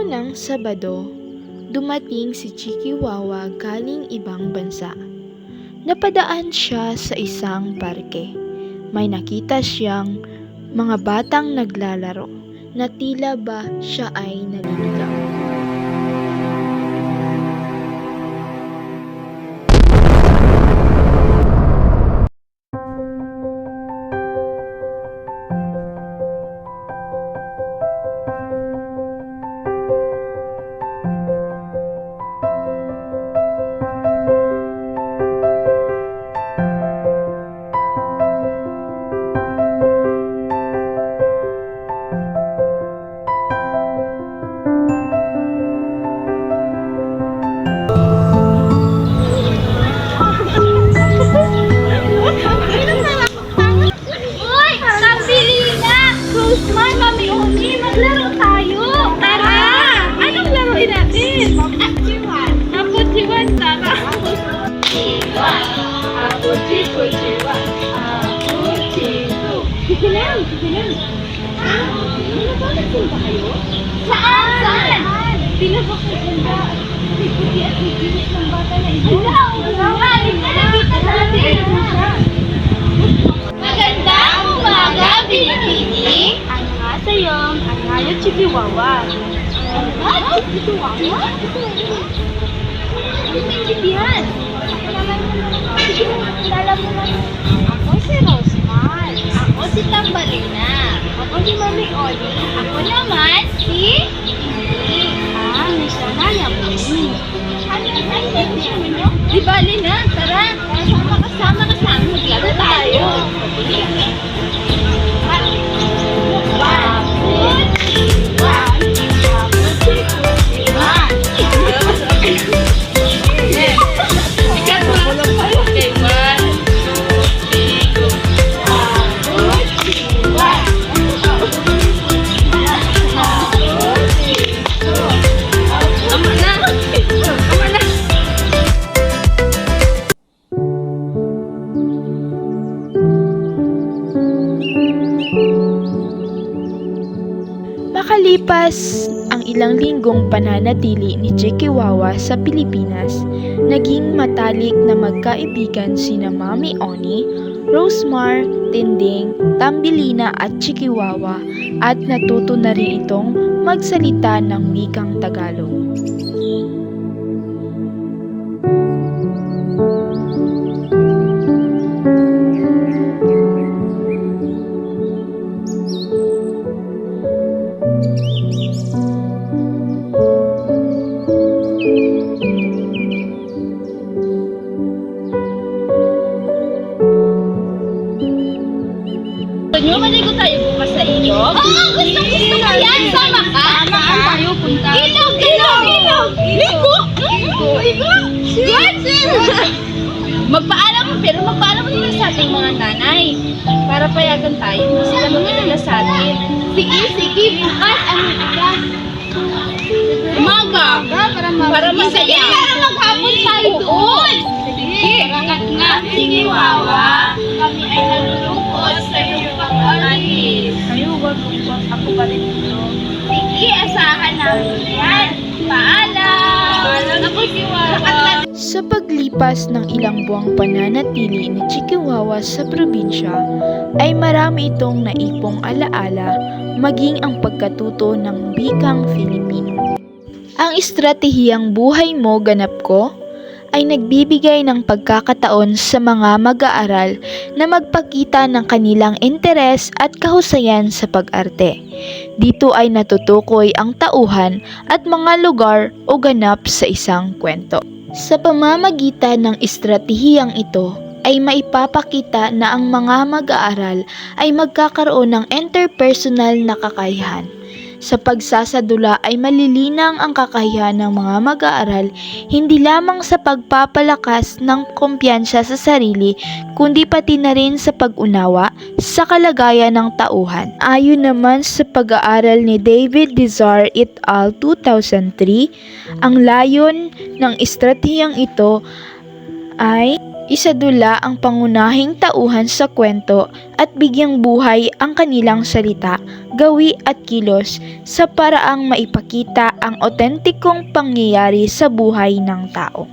Araw ng Sabado, dumating si Chikiwawa galing ibang bansa. Napadaan siya sa isang parke. May nakita siyang mga batang naglalaro na tila ba siya ay naliligaw. Saan? Tila ba kaganda? May puti at may kinis ng bata na ito. Halika na kita natin. Magandang umaga, Binibini. Ano nga sa'yo? Ang ngayon, Chikiwawa. Ano? Chikiwawa? Hindi maintindihan. Sige mo, kilala mo na. Ako si Rosmar. Ako si Tambalina. Ako si Mami Oli. Ako naman si Hindi. May sanay ako. Ano nyo? Di bali na, tara. Sama ka sa amin. Maglaro tayo. Makalipas ang ilang linggong pananatili ni Chikiwawa sa Pilipinas, naging matalik na magkaibigan sina Mami Oni, Rosmar, Tinding, Tambilina at Chikiwawa at natuto na rin itong magsalita ng wikang Tagalog. Maligo tayo bukas sa ilog? Oo, gusto ko yan! Sama ka? Saan tayo punta? Ilog! Ligo! Magpaalam mo, pero magpaalam mo naman sa ating mga nanay. Para payagan tayo, hindi sila mag-alala sa atin. Sige, bukas ang bukas. Umaga! Para masaya. Para maghapon tayo doon. Sige, barakat nga. Sige, Wawa. Kami ay nalulungkot sa iyong pag-alis. Kayo, wag ako pa rin ito. Sige, asahan namin yan. Paalam! Ako si Wawa. Sa paglipas ng ilang buwang pananatili ni Chikiwawa sa probinsya, ay marami itong naipong alaala maging ang pagkatuto ng wikang Filipino. Ang estratehiyang buhay mo ganap ko ay nagbibigay ng pagkakataon sa mga mag-aaral na magpakita ng kanilang interes at kahusayan sa pag-arte. Dito ay natutukoy ang tauhan at mga lugar o ganap sa isang kwento. Sa pamamagitan ng estratehiyang ito, ay maipapakita na ang mga mag-aaral ay magkakaroon ng interpersonal na kakayahan. Sa pagsasadula ay malilinang ang kakayahan ng mga mag-aaral hindi lamang sa pagpapalakas ng kumpiyansa sa sarili kundi pati na rin sa pag-unawa sa kalagayan ng tauhan. Ayon naman sa pag-aaral ni David Dizar et al. 2003, ang layon ng estratehiyang ito ay isadula ang pangunahing tauhan sa kwento at bigyang buhay ang kanilang salita gawi at kilos sa paraang maipakita ang otentikong pangyayari sa buhay ng tao.